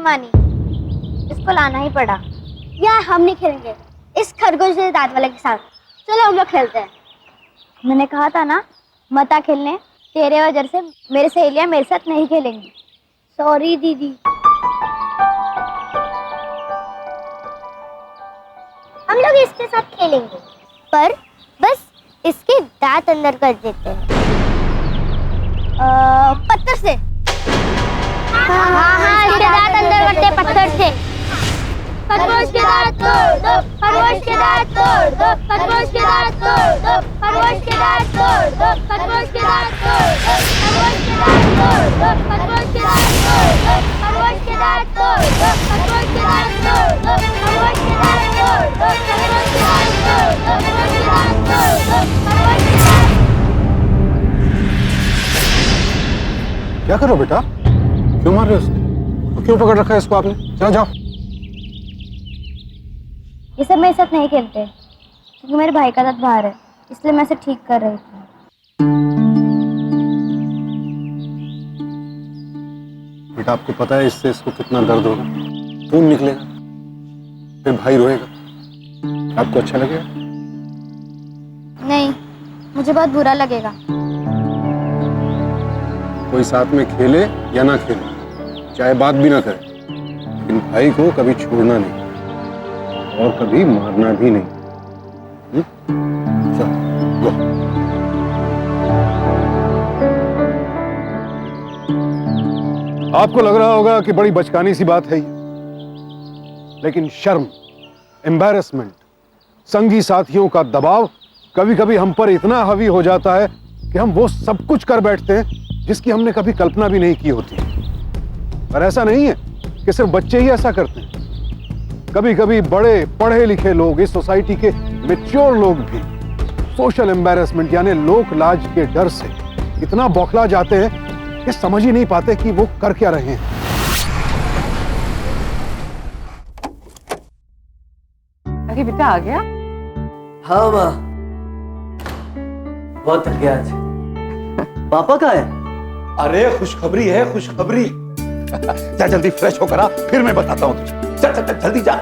मानी, इसको लाना ही पड़ा। यार हम नहीं खेलेंगे इस खरगोश जैसे दांत वाले के साथ। चलो हम लोग खेलते हैं। मैंने कहा था ना मत आ खेलने, तेरे वजह से मेरे सहेलियां मेरे साथ नहीं खेलेंगी। सॉरी दीदी। हम लोग इसके साथ खेलेंगे, पर बस इसके दांत अंदर कर देते हैं। पत्थर से। हाँ, इसके दांत अंदर करते हैं पत्थर से। खरगोश के दांत तोड़ दो, खरगोश के दांत तोड़ दो, खरगोश के दांत तोड़ दो, खरगोश के दांत तोड़ दो, खरगोश के दांत तोड़ दो, खरगोश के दांत तोड़ दो, खरगोश के दांत तोड़ दो, खरगोश के दांत तोड़ दो, खरगोश के दांत तोड़ दो, खरगोश के दांत तोड़ दो, खरगोश के दांत तोड़ दो, खरगोश के दांत तोड़ दो, खरगोश के दांत। क्या कर रहे हो बेटा? क्यों मार रहे हो उसको? क्यों पकड़ रखा है इसको आपने? चलो जाओ। ये सब मेरे साथ नहीं खेलते क्योंकि मेरे भाई का दांत बाहर है, इसलिए मैं इसे ठीक कर रही थी। बेटा आपको पता है इससे इसको कितना दर्द होगा? खून निकलेगा, फिर भाई रोएगा। आपको अच्छा लगेगा? नहीं, मुझे बहुत बुरा लगेगा। कोई साथ में खेले या ना खेले, चाहे बात भी ना करे, लेकिन भाई को कभी छोड़ना नहीं और कभी मारना भी नहीं। चलो गो। आपको लग रहा होगा कि बड़ी बचकानी सी बात है ये, लेकिन शर्म, एम्बैरेसमेंट, संगी साथियों का दबाव कभी कभी हम पर इतना हावी हो जाता है कि हम वो सब कुछ कर बैठते हैं जिसकी हमने कभी कल्पना भी नहीं की होती। पर ऐसा नहीं है कि सिर्फ बच्चे ही ऐसा करते हैं। कभी कभी बड़े पढ़े लिखे लोग, इस सोसाइटी के मैच्योर लोग भी सोशल एम्बैरेसमेंट यानी लोक लाज के डर से इतना बौखला जाते हैं कि समझ ही नहीं पाते कि वो कर क्या रहे हैं। अरे बेटा आ गया? हाँ माँ, बहुत थक गया आज। पापा कहाँ है? अरे खुशखबरी है, खुशखबरी। जा जल्दी फ्रेश होकर आ, फिर मैं बताता हूँ तुझे। चल चल चल जल्दी जा।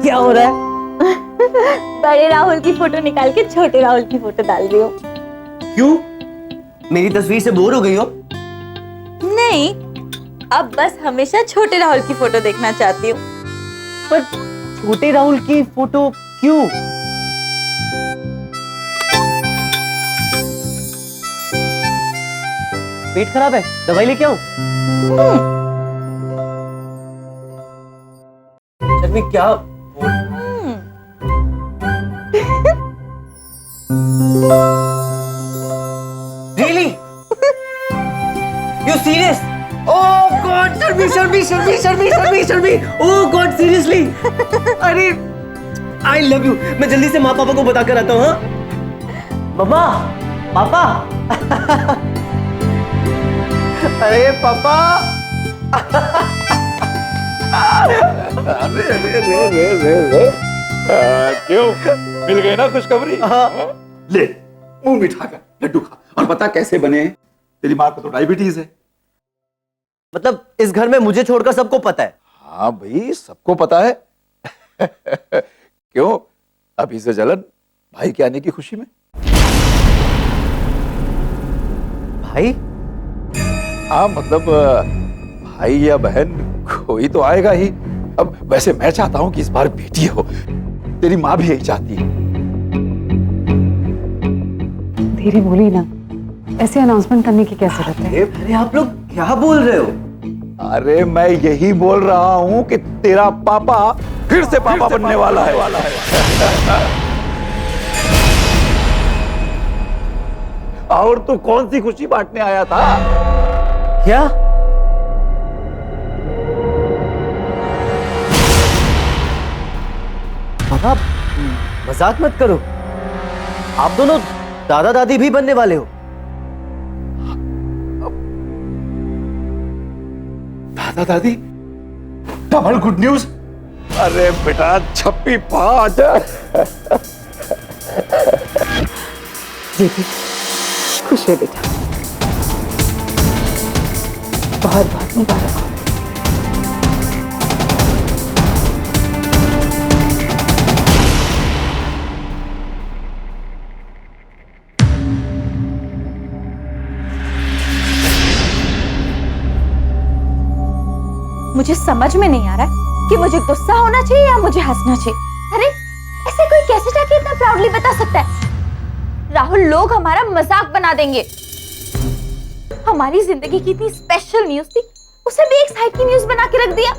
क्या हो रहा है? बड़े राहुल की फोटो निकाल के छोटे राहुल की फोटो डाल रही हो। क्यों? मेरी तस्वीर से बोर हो गई हो? नहीं, अब बस हमेशा छोटे राहुल की फोटो देखना चाहती हूँ। पर छोटे राहुल की फोटो क्यों? पेट खराब है, दवाई लेके आऊं? शर्मी क्या? Really? You serious? Oh God, Sharmi! Oh God, seriously? अरे, I love you. मैं जल्दी से माँ पापा को बता कर आता हूँ, हाँ? मम्मा, पापा। अरे पापा। अरे क्यों? मिल गए ना खुशखबरी? ले मुंह मीठा कर, लड्डू खा और बता कैसे बने हैं। तेरी माँ को तो डायबिटीज है। मतलब इस घर में मुझे छोड़कर सबको पता है? हाँ भाई, सबको पता है। क्यों? अभी से जलन भाई के आने की खुशी में। भाई? हाँ मतलब भाई या बहन कोई तो आएगा ही। अब वैसे मैं चाहता हूं कि इस बार बेटी हो। तेरी माँ भी यही चाहती है। धीरे बोली ना, ऐसे अनाउंसमेंट करने की क्या जरूरत है? अरे आप लोग क्या बोल रहे हो? अरे मैं यही बोल रहा हूं कि तेरा पापा फिर से पापा बनने वाला है। और तू कौन सी खुशी बांटने आया था? क्या? पापा मजाक मत करो, आप दोनों दादा दादी भी बनने वाले हो। दादा दादी डबल गुड न्यूज। अरे बेटा 56 दीदी खुश है बेटा, बहुत बहुत मुबारक हो। मुझे समझ में नहीं आ रहा है कि मुझे गुस्सा होना चाहिए या मुझे हंसना चाहिए। अरे ऐसे कोई कैसे जाके इतना प्राउडली बता सकता है? राहुल, लोग हमारा मजाक बना देंगे। हमारी जिंदगी की इतनी स्पेशल न्यूज़ थी, उसे भी एक साइड की न्यूज़ बना के रख दिया।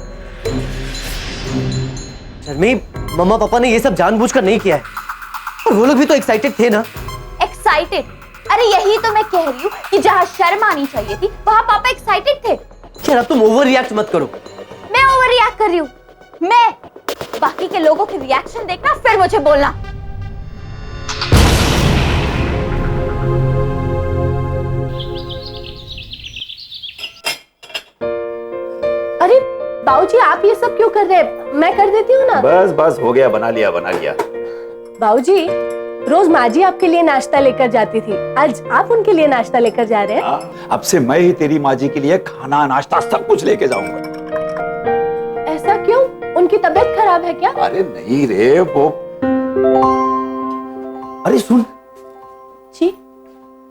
शर्मी, मम्मा पापा ने ये सब जानबूझकर नहीं किया है, और वो लोग भी तो एक्साइटेड थे ना। एक्साइटेड? अरे यही तो मैं कह रही हूँ कि जहाँ शर्म आनी चाहिए थी वहाँ पापा एक्साइटेड थे। यार अब तुम ओवर रिएक्ट मत करो। मैं ओवर रिएक्ट कर रही हूँ? मैं? बाकी के लोगों के रिएक्शन देखना फिर मुझे बोलना। अरे बाबूजी, आप ये सब क्यों कर रहे हैं? मैं कर देती हूँ ना। बस बस हो गया, बना लिया बना लिया। बाबूजी, रोज माँ जी आपके लिए नाश्ता लेकर जाती थी, आज आप उनके लिए नाश्ता लेकर जा रहे हैं। अब से मैं ही तेरी माँ जी के लिए खाना नाश्ता सब कुछ लेके जाऊंगा। ऐसा क्यों? उनकी तबीयत खराब है क्या? अरे नहीं रे वो। अरे सुन जी।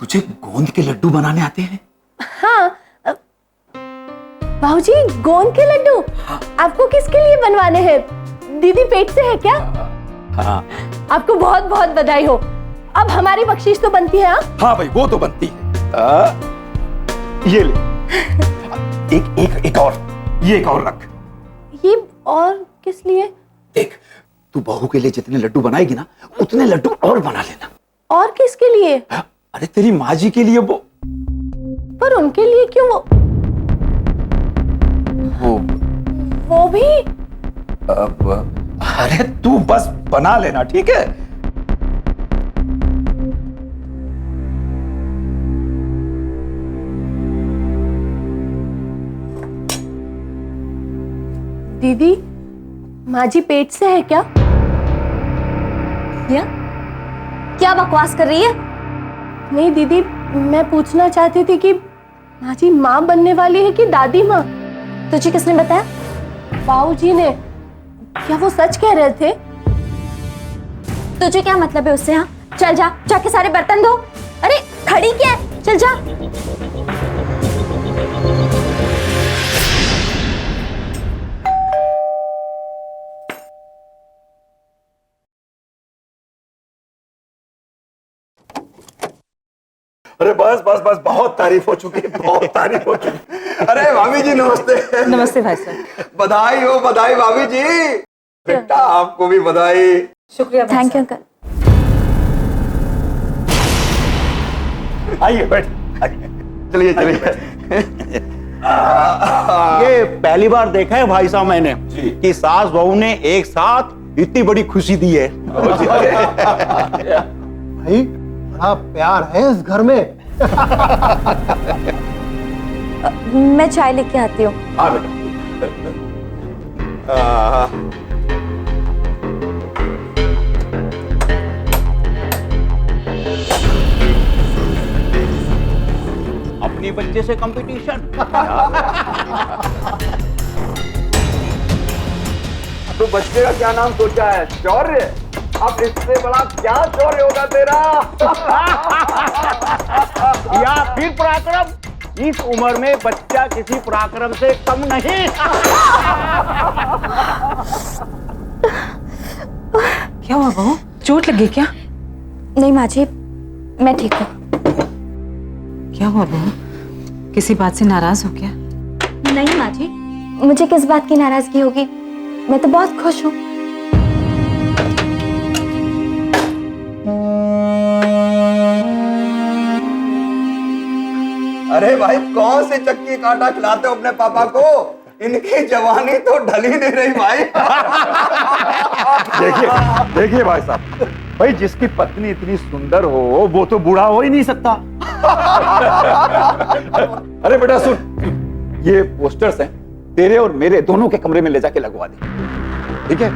तुझे गोंद के लड्डू बनाने आते हैं? हाँ बाबूजी, गोंद के लड्डू आपको किसके लिए बनवाने हैं? दीदी पेट से है क्या? हाँ आपको बहुत बहुत बधाई हो। अब हमारी बख्शीश तो बनती है। हाँ भाई, वो तो बनती है। ये ले एक और, ये एक और रख। ये और किस लिए? देख, तू बहू के लिए जितने लड्डू बनाएगी ना, उतने लड्डू और बना लेना। और किसके लिए? अरे तेरी माँ जी के लिए। वो पर उनके लिए क्यों? वो भी? अरे तू बस बना लेना, ठीक है? दीदी, माँ जी पेट से है क्या? क्या बकवास कर रही है? नहीं दीदी, मैं पूछना चाहती थी कि माँ जी माँ बनने वाली है कि दादी माँ? तुझे किसने बताया? बाबूजी ने। क्या वो सच कह रहे थे? तुझे क्या मतलब है उससे? हाँ, चल जा, जाके सारे बर्तन धो। अरे खड़ी क्या है? चल जा। अरे बस बस बस, बहुत तारीफ हो चुकी है, बहुत तारीफ हो चुकी है। अरे भाभी जी नमस्ते। नमस्ते भाई साहब। बधाई हो, बधाई भाभी जी। बेटा आपको भी बधाई। शुक्रिया। Thank you uncle. आइए बैठ, चलिए चलिए। ये पहली बार देखा है भाई साहब मैंने कि सास बहू ने एक साथ इतनी बड़ी खुशी दी है। भाई बड़ा प्यार है इस घर में। मैं चाय लेके आती हूँ। हाँ बेटा। अपनी बच्चे से कंपटीशन। तो बच्चे का क्या नाम सोचा है? शौर्य। अब इससे बड़ा क्या शौर्य होगा तेरा? या फिर पराक्रम? इस उम्र में बच्चा किसी पराक्रम से कम नहीं। क्या हुआ बहू, चोट लगी क्या? नहीं माँ जी, मैं ठीक हूँ। क्या हुआ बहू, किसी बात से नाराज हो क्या? नहीं माँ जी, मुझे किस बात की नाराजगी होगी? मैं तो बहुत खुश हूँ। अरे भाई, कौन से चक्की कांटा खिलाते हो अपने पापा को? इनकी जवानी तो ढली नहीं रही भाई। देखिए देखिए भाई साहब, भाई जिसकी पत्नी इतनी सुंदर हो वो तो बूढ़ा हो ही नहीं सकता। अरे बेटा सुन, ये पोस्टर्स हैं, तेरे और मेरे दोनों के कमरे में ले जाके लगवा दे, ठीक है?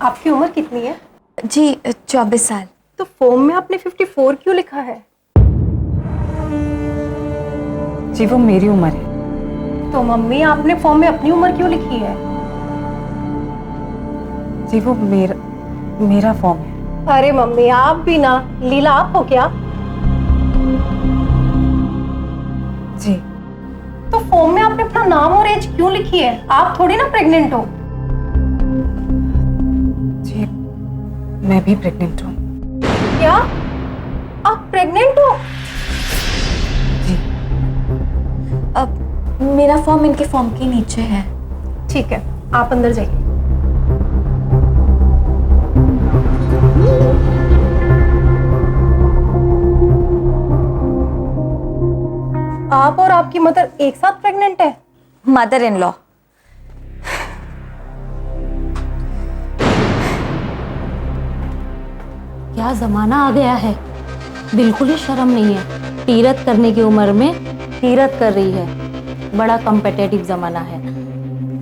आपकी उम्र कितनी है? जी 24 साल। तो फॉर्म में आपने 54 क्यों लिखा है? जी वो मेरी उम्र है। तो मम्मी आपने फॉर्म में अपनी उम्र क्यों लिखी है? जी वो मेरा फॉर्म है। अरे मम्मी आप भी ना, लीला आप हो क्या? जी तो फॉर्म में आपने अपना नाम और एज क्यों लिखी है? आप थोड़ी ना प्रेग्नेंट हो। जी मैं भी प्रेग्नेंट हूँ। क्या आप प्रेग्नेंट हो? अब मेरा फॉर्म इनके फॉर्म के नीचे है। ठीक है, आप अंदर जाइए। आप और आपकी मदर एक साथ प्रेग्नेंट है? Mother in law. क्या जमाना आ गया है, बिल्कुल ही शर्म नहीं है। तीरथ करने की उम्र में तीरथ कर रही है। बड़ा कॉम्पिटिटिव जमाना है।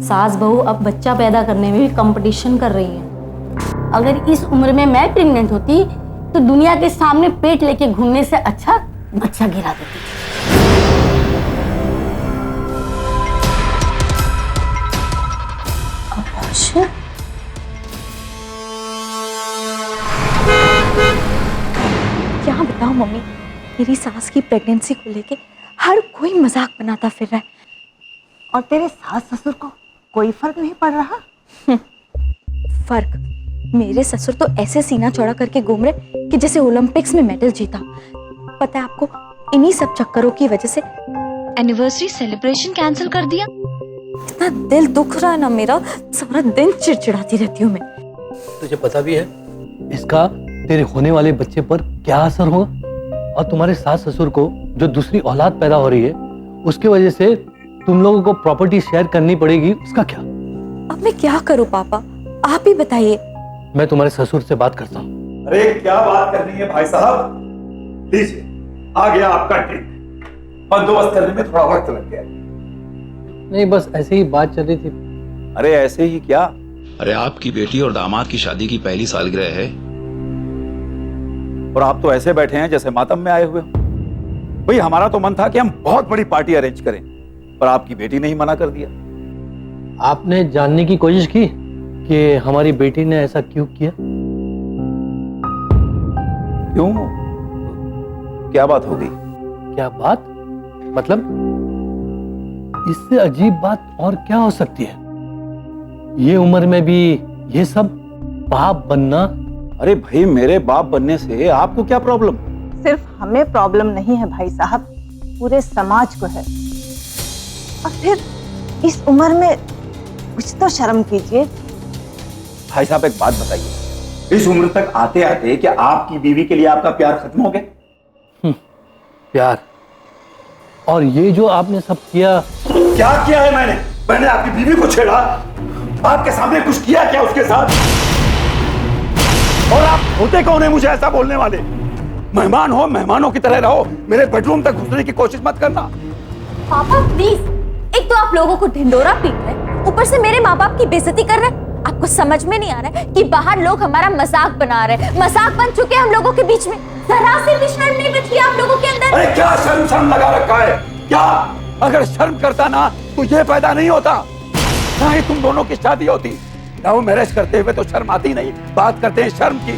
सास बहू अब बच्चा पैदा करने में भी कंपटीशन कर रही हैं। अगर इस उम्र में मैं प्रेग्नेंट होती तो दुनिया के सामने पेट लेके घूमने से अच्छा बच्चा गिरा देती। अबॉर्शन? क्या बताऊं मम्मी, मेरी सास की प्रेगनेंसी को लेके हर कोई मजाक बनाता फिर रहा है। और तेरे सास ससुर को कोई फर्क नहीं पड़ रहा? फर्क? मेरे ससुर तो ऐसे सीना चौड़ा करके घूम रहे कि जैसे ओलंपिक्स में मेडल जीता। पता है आपको, इन्हीं सब चक्करों की वजह से एनिवर्सरी सेलिब्रेशन कैंसिल कर दिया। इतना दिल दुख रहा है ना मेरा, सारा दिन चिड़चिड़ाती रहती हूँ मैं। तुझे पता भी है इसका तेरे होने वाले बच्चे पर क्या असर होगा? और तुम्हारे सास ससुर को जो दूसरी औलाद पैदा हो रही है उसकी वजह से तुम लोगों को प्रॉपर्टी शेयर करनी पड़ेगी, उसका क्या? अब मैं क्या करूं पापा, आप ही बताइए। मैं तुम्हारे ससुर से बात करता हूँ। अरे क्या बात करनी है भाई साहब, लीजिए आ गया आपका ड्रिंक। बंदोबस्त करने में थोड़ा वक्त लग गया। नहीं बस ऐसे ही बात चल रही थी। अरे ऐसे ही क्या? अरे आपकी बेटी और दामाद की शादी की पहली सालगिरह है और आप तो ऐसे बैठे हैं जैसे मातम में आए हुए हो। भाई हमारा तो मन था कि हम बहुत बड़ी पार्टी अरेंज करें, पर आपकी बेटी ने ही मना कर दिया। आपने जानने की कोशिश की कि हमारी बेटी ने ऐसा क्यों किया? क्यों? क्या बात हो गई? क्या बात? मतलब इससे अजीब बात और क्या हो सकती है? ये उम्र में भी ये सब बाप बनना। अरे भाई मेरे बाप बनने से आपको क्या प्रॉब्लम? सिर्फ हमें प्रॉब्लम नहीं है भाई साहब, पूरे समाज को है। और फिर इस उम्र में कुछ तो शर्म कीजिए। भाई साहब एक बात बताइए, इस उम्र तक आते आते क्या आपकी बीवी के लिए आपका प्यार खत्म हो गया? प्यार? और ये जो आपने सब किया? क्या किया है मैंने? मैंने आपकी बीवी को छेड़ा? आपके सामने कुछ किया क्या उसके साथ? और आप होते कौन है मुझे ऐसा बोलने वाले? मेहमान हो, मेहमानों की तरह रहो, मेरे बेडरूम तक घुसने की कोशिश मत करना। पापा प्लीज, एक तो आप लोगों को ढिंडोरा पीट रहे, ऊपर से मेरे माँ बाप की बेइज्जती कर रहे। आपको समझ में नहीं आ रहा है कि बाहर लोग हमारा मजाक बना रहे हैं, मजाक बन चुके हैं हम लोगों के बीच में। जरा से भी शर्म नहीं बची आप लोगों के अंदर। अरे क्या शर्म लगा रखा है क्या? अगर शर्म करता ना तो ये पैदा नहीं होता, ना ही तुम दोनों की शादी होती। लव मैरिज करते हुए तो शर्म आती नहीं, बात करते हैं शर्म की।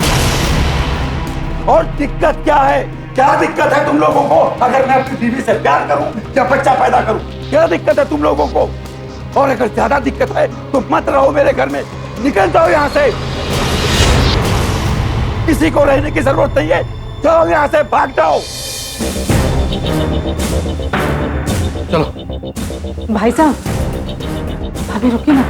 और दिक्कत क्या है? क्या दिक्कत है तुम लोगों को अगर मैं अपनी बीवी से प्यार करूं या बच्चा पैदा करूं? क्या दिक्कत है तुम लोगों को? और अगर ज्यादा दिक्कत है तो मत रहो मेरे घर में, निकल जाओ यहाँ से। किसी को रहने की जरूरत नहीं है, जाओ यहाँ से, भाग जाओ। चलो भाई साहब, भाभी रुकिए ना।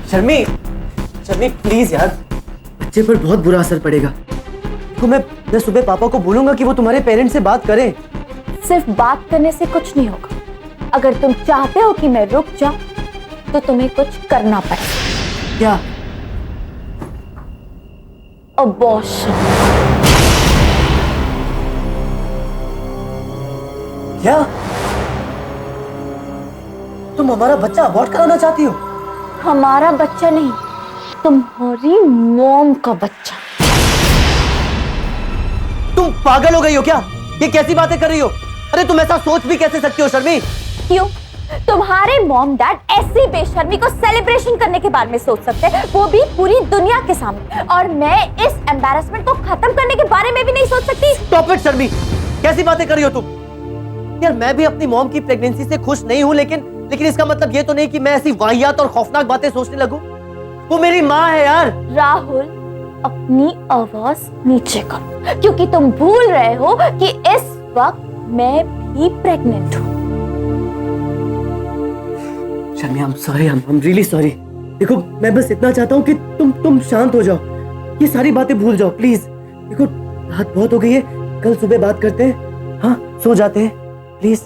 शर्मी, शर्मी प्लीज यार, बच्चे पर बहुत बुरा असर पड़ेगा। तो मैं सुबह पापा को बोलूंगा कि वो तुम्हारे पेरेंट्स से बात करें। सिर्फ बात करने से कुछ नहीं होगा। अगर तुम चाहते हो कि मैं रुक जाऊं तो तुम्हें कुछ करना पड़ेगा। क्या? अबॉर्शन। क्या? तुम हमारा बच्चा अबॉर्ट कराना चाहती हो? हमारा बच्चा नहीं, तुम्हारी मॉम का बच्चा। तुम पागल हो गई हो क्या? ये कैसी बातें कर रही हो? अरे तुम ऐसा सोच भी कैसे सकती हो शर्मी? क्यों? तुम्हारे मॉम डैड ऐसी बेशर्मी को सेलिब्रेशन करने के बारे में सोच सकते हैं, वो भी पूरी दुनिया के सामने, और मैं इस एम्बैरेसमेंट को खत्म करने के बारे में भी नहीं सोच सकती। स्टॉप इट शर्मी, कैसी बातें कर रही हो तुम? यार मैं भी अपनी मॉम की प्रेगनेंसी से खुश नहीं हूँ, लेकिन इसका मतलब ये तो नहीं कि मैं ऐसी वाहियात और खौफनाक बातें सोचने लगूं। वो मेरी माँ है यार। राहुल, अपनी आवाज नीचे करो, क्योंकि तुम भूल रहे हो कि इस वक्त मैं भी प्रेग्नेंट हूँ। शर्मी, I'm sorry, I'm really sorry। देखो मैं बस इतना चाहता हूँ कि तुम शांत हो जाओ, ये सारी बातें भूल जाओ प्लीज। देखो रात बहुत हो गई है, कल सुबह बात करते हैं। हाँ, सो जाते हैं प्लीज।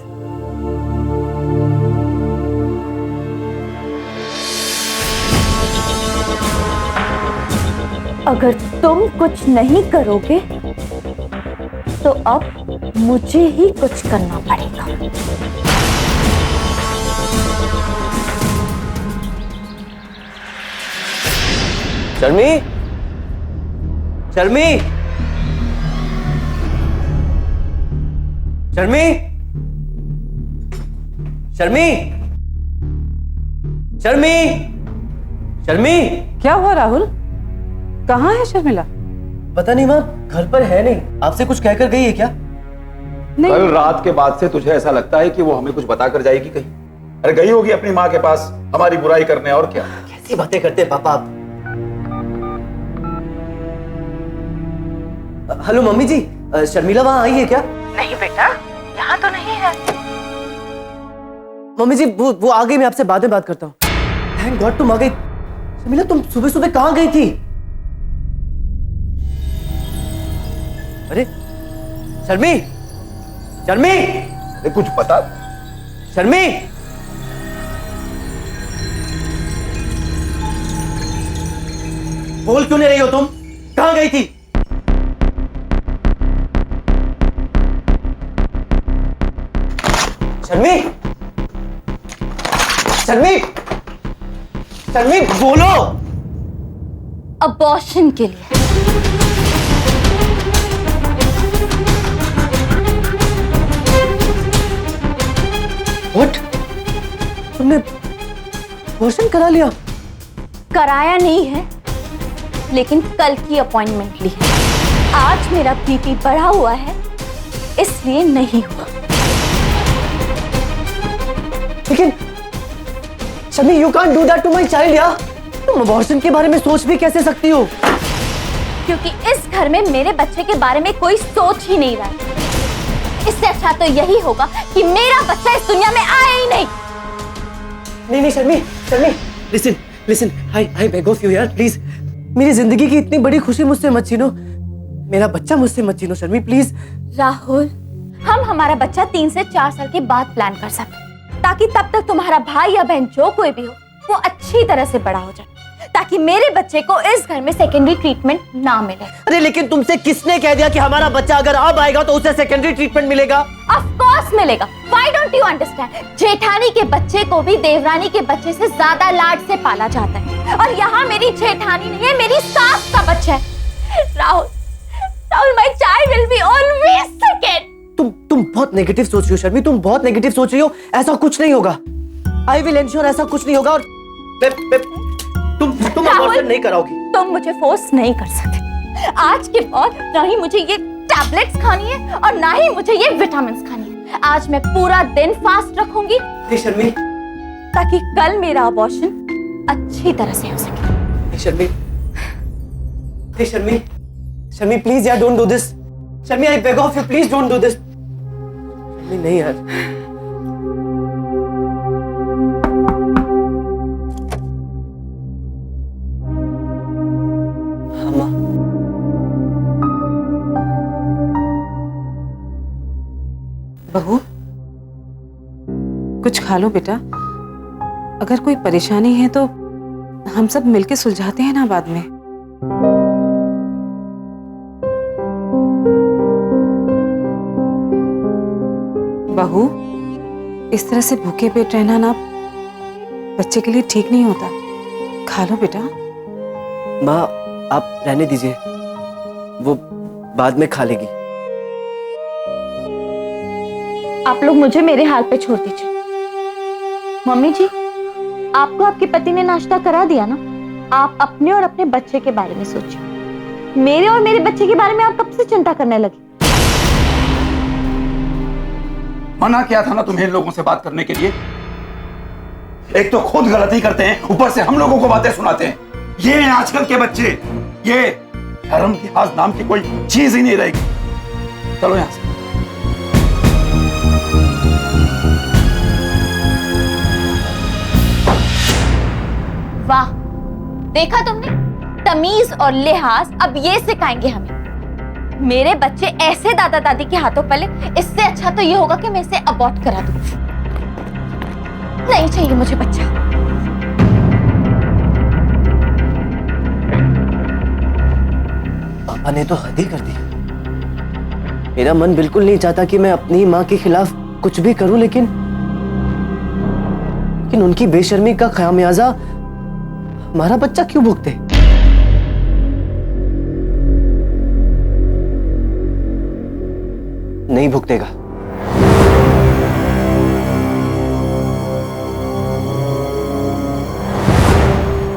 अगर तुम कुछ नहीं करोगे तो अब मुझे ही कुछ करना पड़ेगा। शर्मी, शर्मी, शर्मी, शर्मी, शर्मी, शर्मी। क्या हुआ राहुल? कहाँ है शर्मिला? पता नहीं माँ, घर पर है नहीं। आपसे कुछ कहकर गई है क्या? नहीं। कल रात के बाद से तुझे ऐसा लगता है कि वो हमें कुछ बता कर जाएगी कहीं? अरे गई होगी अपनी माँ के पास हमारी बुराई करने, और क्या। कैसी बातें करते हैं पापा आप? हेलो मम्मी जी, शर्मिला वहाँ आई है क्या? नहीं बेटा, यहाँ तो नहीं है। मम्मी जी वो आ गई, मैं आपसे बाद में बात करता हूँ। थैंक गॉड तुम आ गई। शर्मिला तुम सुबह सुबह कहाँ गई थी? अरे शर्मी, शर्मी, अरे कुछ पता? शर्मी, बोल क्यों नहीं रही हो तुम? कहाँ गई थी? शर्मी, शर्मी, शर्मी बोलो। अबॉर्शन के लिए। What? तुमने अबॉर्शन करा लिया? कराया नहीं है, लेकिन कल की अपॉइंटमेंट ली है। आज मेरा बीपी बढ़ा हुआ है, इसलिए नहीं हुआ। लेकिन शर्मी, you can't do that to my child यार। तुम अबॉर्शन के बारे में सोच भी कैसे सकती हो? क्योंकि इस घर में मेरे बच्चे के बारे में कोई सोच ही नहीं रहा है। इससे अच्छा तो यही होगा कि मेरा बच्चा इस दुनिया में आए ही नहीं। नहीं शर्मी, शर्मी, listen, listen, I beg of you यार, प्लीज। मेरी जिंदगी की इतनी बड़ी खुशी मुझसे मत छीनो, मेरा बच्चा मुझसे मत छीनो शर्मी, प्लीज। राहुल, हम हमारा बच्चा 3 से 4 साल के बाद प्लान कर सकते, ताकि तब तक तुम्हारा भाई या बहन जो कोई भी हो वो अच्छी तरह से बड़ा हो जाए, ताकि मेरे बच्चे को इस घर में सेकेंडरी ट्रीटमेंट ना मिले। अरे लेकिन तुमसे किसने कह दिया कि हमारा बच्चा अगर अब आएगा तो उसे सेकेंडरी ट्रीटमेंट मिलेगा? ऑफ कोर्स मिलेगा। Why don't you understand? जेठानी के बच्चे को भी देवरानी के बच्चे से ज्यादा लाड से पाला जाता है, और यहाँ मेरी जेठानी नहीं है, मेरी सास का बच्चा है। Rahul, my child will be always second. तुम बहुत नेगेटिव सोच रही हो शर्मी, तुम बहुत नेगेटिव सोच रही हो। ऐसा कुछ नहीं होगा। आई विल एंश्योर ऐसा कुछ नहीं होगा। और तुम अबॉर्शन नहीं कराओगी। तुम मुझे फोर्स नहीं कर सकते। आज के बाद ना ही मुझे ये टैबलेट्स खानी है और ना ही मुझे ये विटामिन्स खानी है। आज मैं पूरा दिन फास्ट रखूंगी शर्मी, ताकि कल मेरा अबॉर्शन अच्छी तरह से हो सके। शर्मी, शर्मी, शर्मी प्लीज यार, don't do this. Sharmi, I beg of you, please don't do this. नहीं यार। बहू, कुछ खा लो बेटा। अगर कोई परेशानी है तो हम सब मिलके सुलझाते हैं ना बाद में। बहू, इस तरह से भूखे पेट रहना ना बच्चे के लिए ठीक नहीं होता। खा लो बेटा। माँ, आप रहने दीजिए, वो बाद में खा लेगी। आप लोग मुझे मेरे हाल पे छोड़ दीजिए। मम्मी जी, आपको आपके पति ने नाश्ता करा दिया ना? आप अपने और अपने बच्चे के बारे में सोचिए। मेरे और मेरे बच्चे के बारे में आप कब से चिंता करने लगे? मना किया था ना तुम्हें इन लोगों से बात करने के लिए। एक तो खुद गलती करते हैं, ऊपर से हम लोगों को बातें सुनाते हैं। ये हैं आजकल के बच्चे। ये शर्म लिहाज नाम की कोई चीज ही नहीं रहेगी। चलो यहां से। वाह, देखा तुमने? तमीज और लिहाज अब ये सिखाएंगे हमें। मेरे बच्चे ऐसे दादा दादी के हाथों पले, इससे अच्छा तो ये होगा कि मैं इसे अबॉर्ट करा दूं। नहीं चाहिए मुझे बच्चा। पापा ने तो हद ही कर दी। मेरा मन बिल्कुल नहीं चाहता कि मैं अपनी माँ के खिलाफ कुछ भी करूं, लेकिन उनकी बेशर्मी का खामियाजा हमारा बच्चा क्यों भुगते? नहीं भुगतेगा।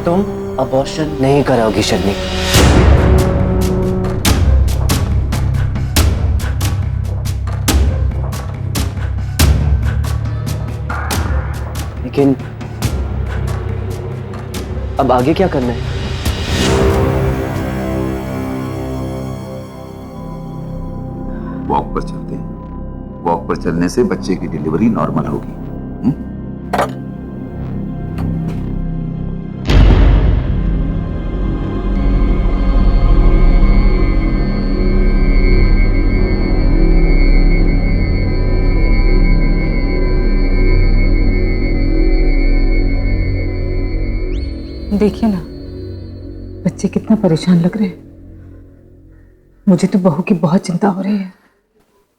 तुम अबॉर्शन नहीं कराओगी शर्मी। लेकिन अब आगे क्या करना है? वॉक पर चलते हैं। वॉक पर चलने से बच्चे की डिलीवरी नॉर्मल होगी। देखिए ना, बच्चे कितना परेशान लग रहे हैं। मुझे तो बहू की बहुत चिंता हो रही है।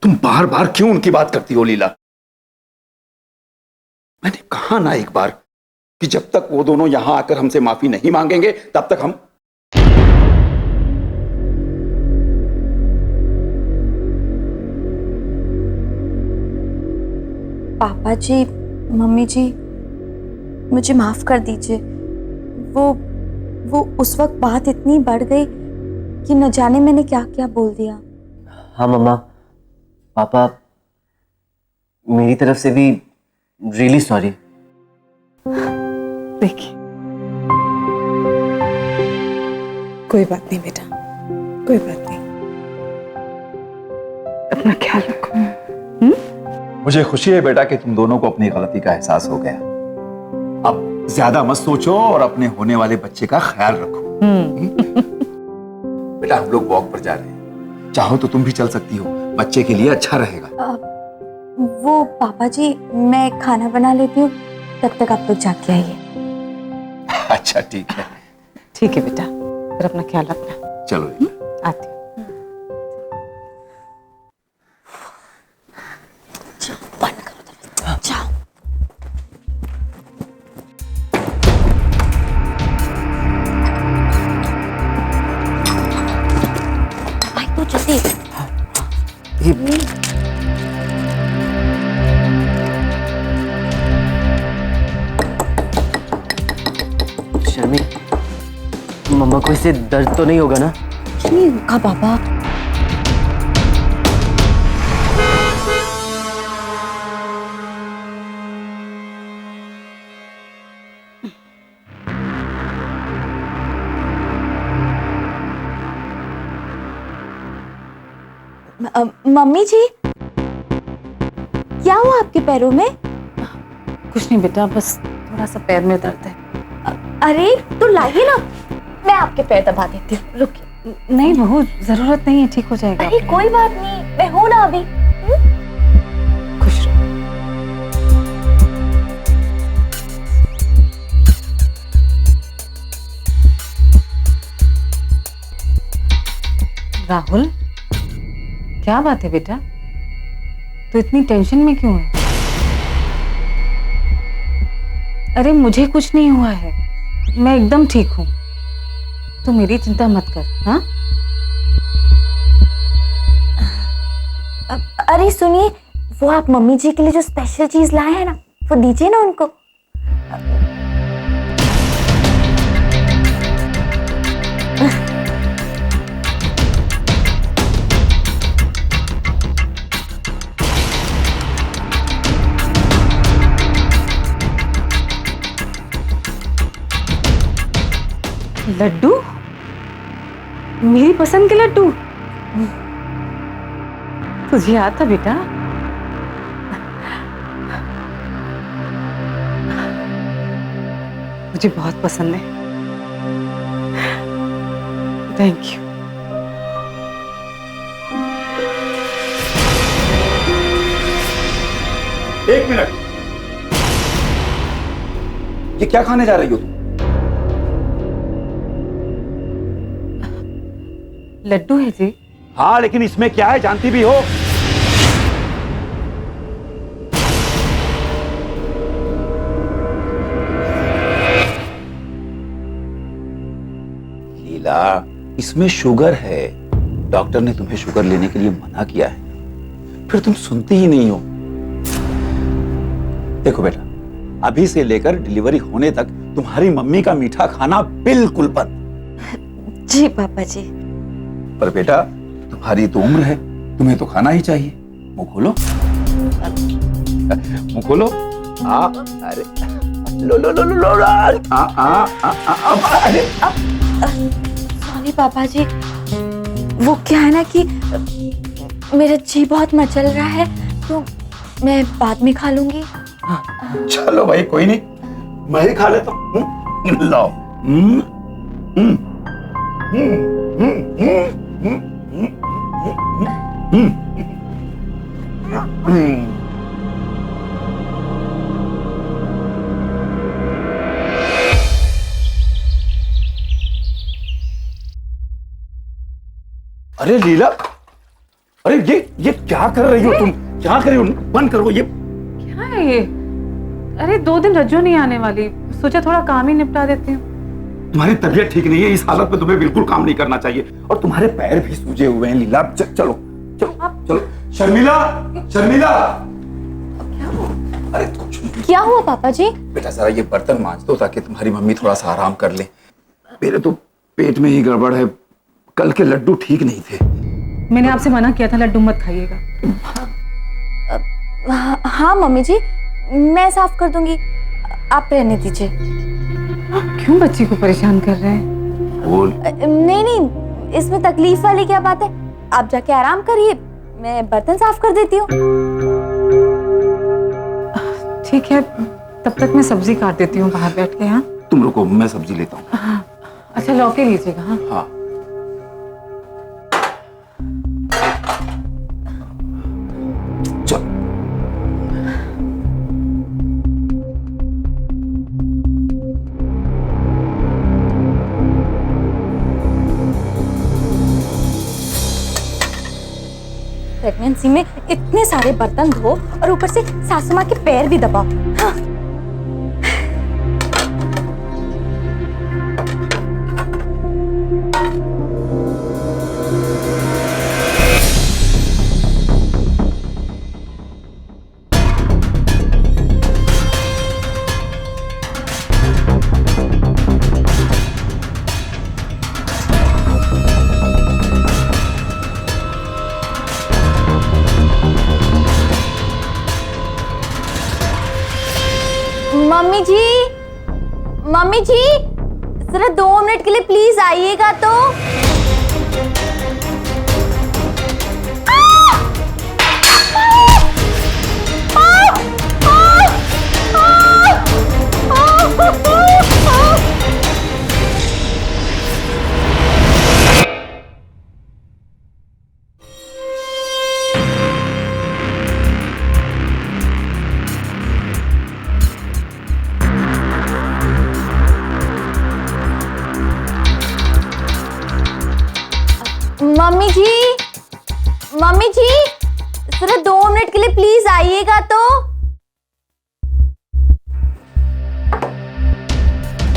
तुम बार बार क्यों उनकी बात करती हो लीला? मैंने कहा ना एक बार कि जब तक वो दोनों यहां आकर हमसे माफी नहीं मांगेंगे तब तक हम। पापा जी, मम्मी जी, मुझे माफ कर दीजिए। वो उस वक्त बात इतनी बढ़ गई कि न जाने मैंने क्या क्या बोल दिया। हाँ मम्मा, पापा, मेरी तरफ से भी रियली सॉरी। देखिए, कोई बात नहीं बेटा, कोई बात नहीं। अपना ख्याल रखो। मुझे खुशी है बेटा कि तुम दोनों को अपनी गलती का एहसास हो गया। अब ज्यादा मत सोचो और अपने होने वाले बच्चे का ख्याल रखो। बेटा, हम लोग वॉक पर जा रहे हैं। चाहो तो तुम भी चल सकती हो, बच्चे के लिए अच्छा रहेगा। वो पापा जी, मैं खाना बना लेती हूँ, तब तक आप लोग जाके आइए। अच्छा ठीक है। ठीक है बेटा, फिर अपना ख्याल रखना। चलो आती हूँ। जाओ। भाई तू जल्दी। शर्मी, मम्मा को इससे दर्द तो नहीं होगा ना? कुछ नहीं होगा बाबा। मम्मी जी, क्या हुआ आपके पैरों में? कुछ नहीं बेटा, बस थोड़ा सा पैर में दर्द है। अरे तो लाइए ना, मैं आपके पैर दबा देती हूँ। रुकिए। नहीं बहू, जरूरत नहीं है, ठीक हो जाएगा। अरे कोई बात नहीं, मैं हूं ना अभी। राहुल, क्या बात है बेटा? तो इतनी टेंशन में क्यों है? अरे मुझे कुछ नहीं हुआ है, मैं एकदम ठीक हूँ। तू मेरी चिंता मत कर। हाँ? अरे सुनिए, वो आप मम्मी जी के लिए जो स्पेशल चीज लाए हैं ना, वो दीजिए ना उनको। लड्डू? मेरी पसंद के लड्डू? तुझे याद था बेटा? मुझे बहुत पसंद है। Thank you. एक मिनट, ये क्या खाने जा रही हो तुम? लड्डू है जी। हाँ, लेकिन इसमें क्या है जानती भी हो? लीला, इसमें शुगर है। डॉक्टर ने तुम्हें शुगर लेने के लिए मना किया है, फिर तुम सुनती ही नहीं हो। देखो बेटा, अभी से लेकर डिलीवरी होने तक तुम्हारी मम्मी का मीठा खाना बिल्कुल बंद। जी पापा जी। पर बेटा, तुम्हारी तो उम्र है, तुम्हें तो खाना ही चाहिए। मुंह खोलो, मुंह खोलो। अरे लो लो लो लो लो। अरे सॉरी पापा जी, वो क्या है ना कि मेरा जी बहुत मचल रहा है, तो मैं बाद में खा लूंगी। चलो भाई, कोई नहीं, मैं ही खा लेता हूँ। लो। अरे लीला, अरे ये क्या कर रही हो तुम? क्या कर रही हो? बंद करो ये। क्या है ये? अरे 2 दिन रज्जू नहीं आने वाली, सोचा थोड़ा काम ही निपटा देती हूँ। तुम्हारी तबीयत ठीक नहीं है, इस हालत में तुम्हें बिल्कुल काम नहीं करना चाहिए, और तुम्हारे पैर भी सूजे हुए हैं लीला। चलो चलो चलो। शर्मिला, शर्मिला। अरे कुछ क्या हुआ पापा जी? बेटा, जरा ये बर्तन मांज दो ताकि तुम्हारी मम्मी थोड़ा सा आराम कर ले। मेरे तो पेट में ही गड़बड़ है, कल के लड्डू ठीक नहीं थे। मैंने आपसे मना किया था लड्डू मत खाइएगा। हाँ मम्मी जी, मैं साफ कर दूंगी, आप रहने दीजिए। क्यों बच्ची को परेशान कर रहे हैं? बोल। नहीं नहीं, इसमें तकलीफ वाली क्या बात है, आप जाके आराम करिए, मैं बर्तन साफ कर देती हूँ। ठीक है, तब तक मैं सब्जी काट देती हूँ बाहर बैठ के। हाँ, तुम रुको, मैं सब्जी लेता हूँ। हाँ, अच्छा लौकी लीजिएगा। हाँ हाँ। चल। प्रेगनेंसी में इतने सारे बर्तन धो और ऊपर से सासू माँ के पैर भी दबाओ। हाँ। मम्मी जी, जरा 2 मिनट के लिए प्लीज आइएगा तो। मम्मी जी जरा 2 मिनट के लिए प्लीज आइएगा तो।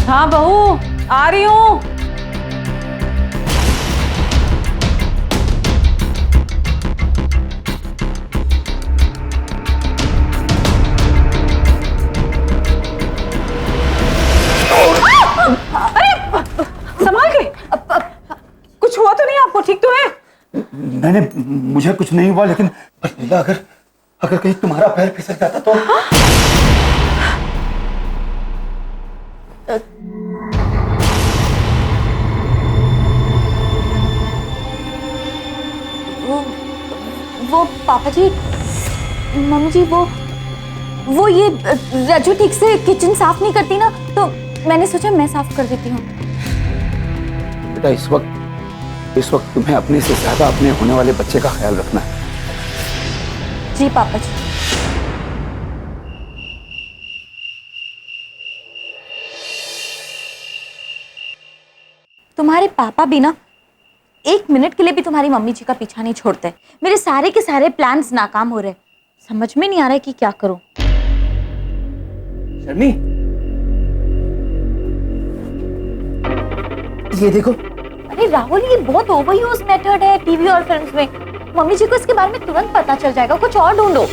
हाँ बहू, आ रही हूँ। संभाल के। कुछ हुआ तो नहीं आपको? ठीक तो है? मैंने मुझे कुछ नहीं हुआ, लेकिन लीला अगर कहीं तुम्हारा पैर फिसल जाता तो। वो पापा जी, मम्मी जी, वो ये रज्जू ठीक से किचन साफ नहीं करती ना, तो मैंने सोचा मैं साफ कर देती हूँ। बेटा इस वक्त तुम्हें अपने से ज्यादा अपने होने वाले बच्चे का ख्याल रखना है। जी पापा जी। तुम्हारे पापा भी ना 1 मिनट के लिए भी तुम्हारी मम्मी जी का पीछा नहीं छोड़ते। मेरे सारे के सारे प्लान्स नाकाम हो रहे। समझ में नहीं आ रहा है कि क्या करूं। शर्मी, ये देखो। अरे राहुल, ये बहुत ओवर यूज मेथड है टीवी और फिल्म्स में। मम्मी जी को इसके बारे में तुरंत पता चल जाएगा। कुछ और ढूंढो।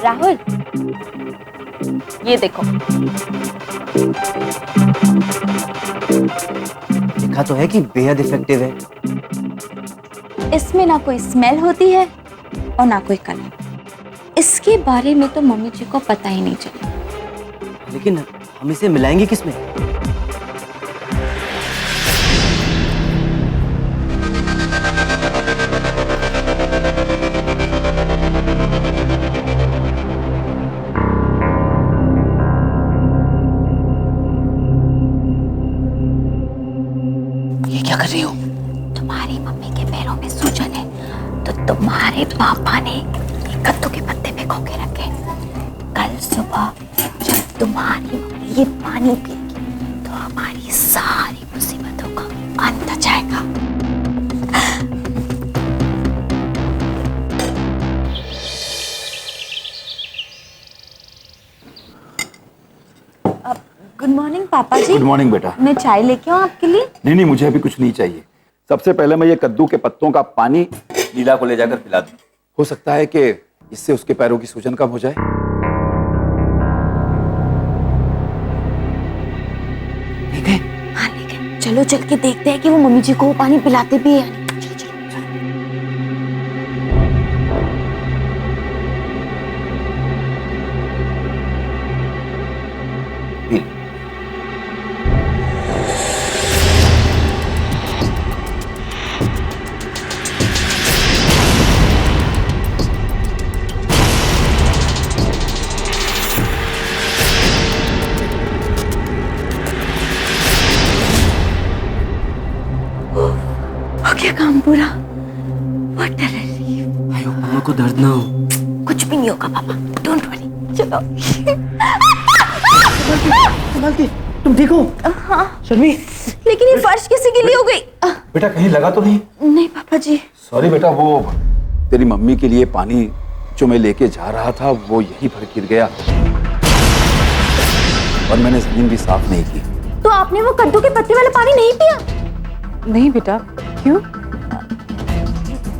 राहुल, ये देखो। लिखा तो है कि बेहद इफेक्टिव है। इसमें ना कोई स्मेल होती है और ना कोई कलर। इसके बारे में तो मम्मी जी को पता ही नहीं चला। लेकिन हम इसे मिलाएंगे किसमें? ये क्या कर रही हो? तुम्हारी मम्मी के पैरों में सूजन है, तो तुम्हारे पापा ने कद्दू के पत्ते भिगो के रखे। कल सुबह जब तुम्हारी मम्मी ये पानी पिएगी तो हमारी सारी मुसीबतों का अंत आ जाएगा। गुड मॉर्निंग पापा जी। गुड मॉर्निंग बेटा। मैं चाय लेके आऊं आपके लिए? नहीं, मुझे अभी कुछ नहीं चाहिए। सबसे पहले मैं ये कद्दू के पत्तों का पानी लीला को ले जाकर पिला दूं। हो सकता है कि इससे उसके पैरों की सूजन कम हो जाए। ठीक है? हाँ ठीक है। चलो चल के देखते हैं कि वो मम्मी जी को वो पानी पिलाते भी है। चलो चलो चलो। क्या काम पूरा। What a relief। भाई मम्मा को दर्द ना हो। कुछ भी नहीं होगा पापा, डोंट वरी। चलो। संभाल के। तुम ठीक हो? हाँ। शर्मी, लेकिन ये फर्श किसी के लिए हो गई? बेटा कहीं लगा तो नहीं? नहीं पापा जी। सॉरी बेटा, वो तेरी मम्मी के लिए पानी जो मैं लेके जा रहा था वो यहीं पर गिर गया और मैंने जमीन भी साफ नहीं की। तो आपने वो कद्दू के पत्ते वाला पानी नहीं पिया? नहीं बेटा। क्यों?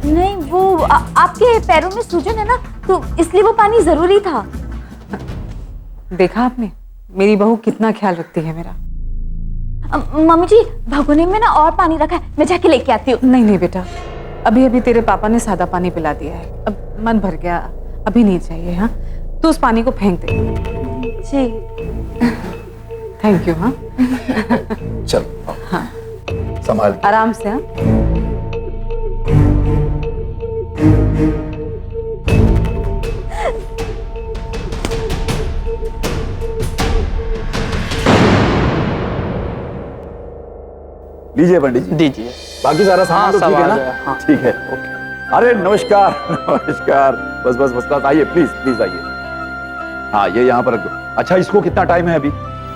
नहीं, वो आपके पैरों में सूजन है ना, तो इसलिए वो पानी जरूरी था। देखा आपने मेरी बहू कितना ख्याल रखती है मेरा। मम्मी जी, भगोने में ना और पानी रखा है, मैं जाके लेके आती हूँ। नहीं बेटा, अभी अभी तेरे पापा ने सादा पानी पिला दिया है। अब मन भर गया, अभी नहीं चाहिए। हाँ, तो उस पानी को फेंक दे। जी। Thank you. हाँ चल। हाँ, संभाल आराम से। हाँ, लीजिए पंडित जी। दीजिए। बाकी सारा सामान तो ठीक है ना? हाँ। ठीक है, ओके। अरे नमस्कार। नमस्कार। बस आइए, प्लीज आइए। हाँ, ये यहाँ पर रख दो। अच्छा, इसको कितना टाइम है अभी?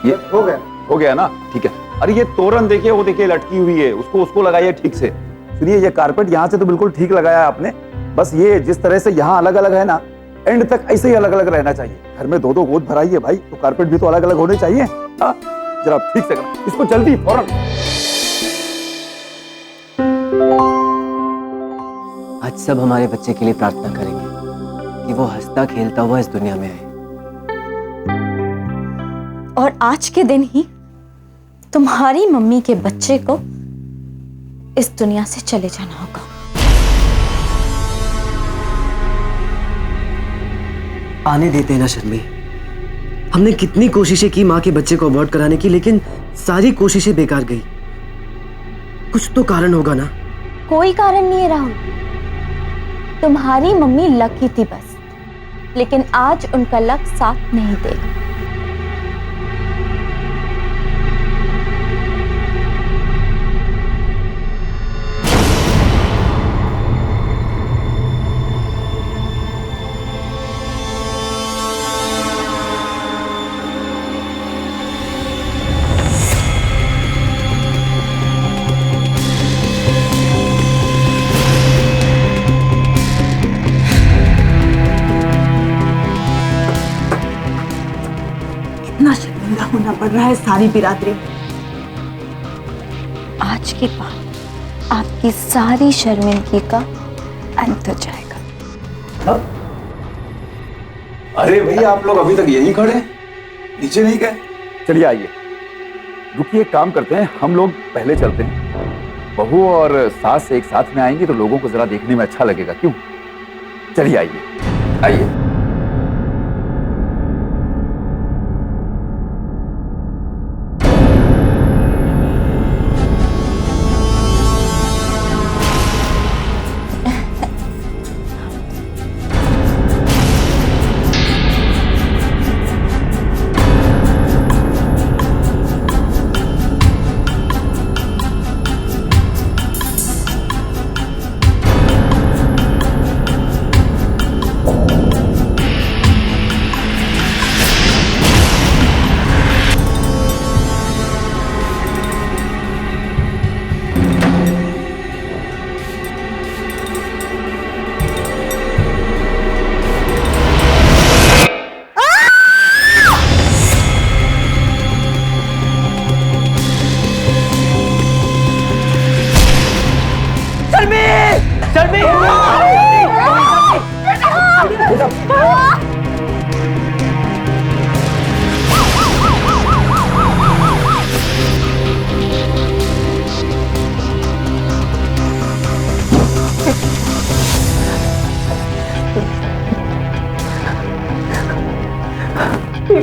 ये हो गया। हो गया ना? ठीक है। अरे ये तोरण देखिए, वो देखिए लटकी हुई है, उसको लगाइए ठीक से। सुनिए, ये कारपेट यहाँ से तो बिल्कुल ठीक लगाया आपने, बस ये जिस तरह से यहाँ अलग अलग है ना, एंड तक ऐसे ही अलग अलग रहना चाहिए। घर में 2-2 गोद भराई है भाई, तो कारपेट भी तो अलग अलग होने चाहिए। हाँ, जरा ठीक से करना इसको, जल्दी फौरन। आज सब हमारे बच्चे के लिए प्रार्थना करेंगे कि वो हंसता खेलता हुआ इस दुनिया में आए। और आज के दिन ही तुम्हारी मम्मी के बच्चे को इस दुनिया से चले जाना होगा। आने देते ना शर्मी, हमने कितनी कोशिशें की माँ के बच्चे को अबॉर्ट कराने की, लेकिन सारी कोशिशें बेकार गई। कुछ तो कारण होगा ना? कोई कारण नहीं है राहुल, तुम्हारी मम्मी लकी थी बस, लेकिन आज उनका लक साथ नहीं देगा। इतना शर्मिंदा होना पड़ रहा है सारी बिरादरी। आज के बाद आपकी सारी शर्मिंदगी का अंत हो जाएगा। अरे भैया, आप लोग अभी तक यहीं खड़े हैं, नीचे नहीं गए? चलिए आइए, रुकिए, एक काम करते हैं, हम लोग पहले चलते हैं। बहू और सास एक साथ में आएंगी तो लोगों को जरा देखने में अच्छा लगेगा, क्यों? चलिए आइए आइए।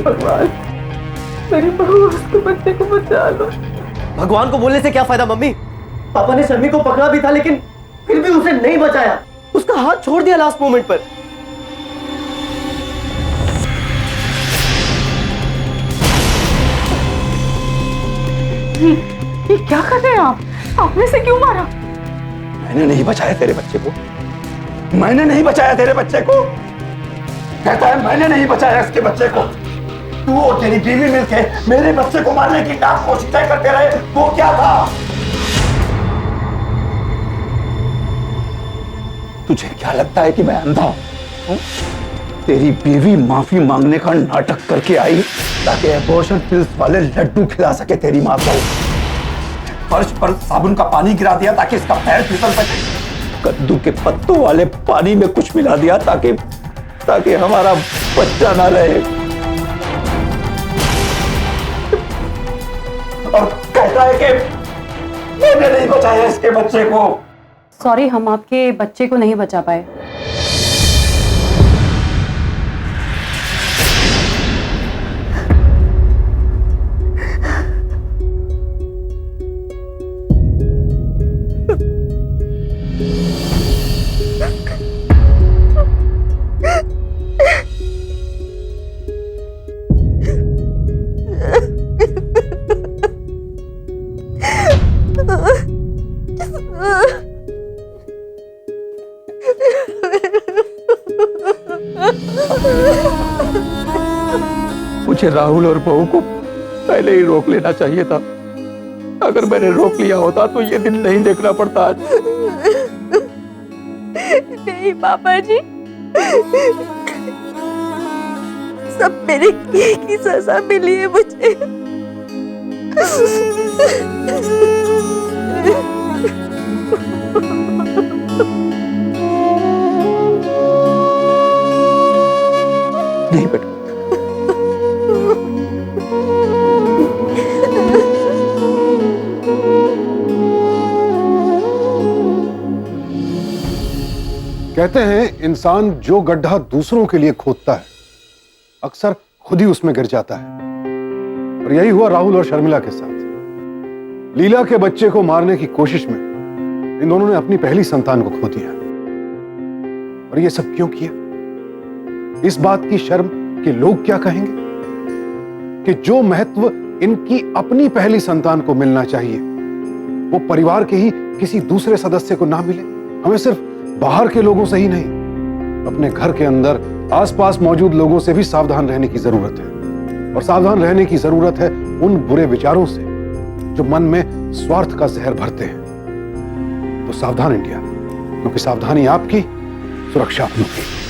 भगवान, मेरी बहू उसके बच्चे को बचा लो। भगवान को बोलने से क्या फायदा मम्मी? पापा ने शर्मी को पकड़ा भी था, लेकिन फिर भी उसे नहीं बचाया। उसका हाथ छोड़ दिया लास्ट मोमेंट पर। ये क्या कर रहे हैं आप? आपने से क्यों मारा? मैंने नहीं बचाया तेरे बच्चे को, मैंने नहीं बचाया तेरे बच्चे को। कहता है मैंने नहीं बचाया इसके बच्चे को। तू और तेरी बीवी मिलके मेरे बच्चे को मारने की नाक कोशिशें करते रहे। वो क्या था? तुझे क्या लगता है कि मैं अंधा हूं? तेरी बीवी माफी मांगने का नाटक करके आई ताकि एबॉर्शन पिल्स वाले लड्डू खिला सके तेरी मां को। फर्श पर साबुन का पानी गिरा दिया ताकि इसका पैर फिसल सके। कद्दू के पत्तों वाले पानी में कुछ मिला दिया ताकि हमारा बच्चा ना रहे। और कहता है कि मैंने नहीं बचाया इसके बच्चे को। सॉरी, हम आपके बच्चे को नहीं बचा पाए। मुझे राहुल और बहू को पहले ही रोक लेना चाहिए था। अगर मैंने रोक लिया होता तो ये दिन नहीं देखना पड़ता आज। नहीं पापा जी, सब मेरे किए की सजा मिली है मुझे। नहीं बेटा, कहते हैं इंसान जो गड्ढा दूसरों के लिए खोदता है अक्सर खुद ही उसमें गिर जाता है, और यही हुआ राहुल और शर्मिला के साथ। लीला के बच्चे को मारने की कोशिश में इन दोनों ने अपनी पहली संतान को खो दिया। और ये सब क्यों किया? इस बात की शर्म कि लोग क्या कहेंगे, कि जो महत्व इनकी अपनी पहली संतान को मिलना चाहिए वो परिवार के ही किसी दूसरे सदस्य को ना मिले। हमें सिर्फ बाहर के लोगों से ही नहीं, अपने घर के अंदर आसपास मौजूद लोगों से भी सावधान रहने की जरूरत है। और सावधान रहने की जरूरत है उन बुरे विचारों से जो मन में स्वार्थ का जहर भरते हैं। तो सावधान इंडिया, क्योंकि सावधानी आपकी, सुरक्षा अपनों की।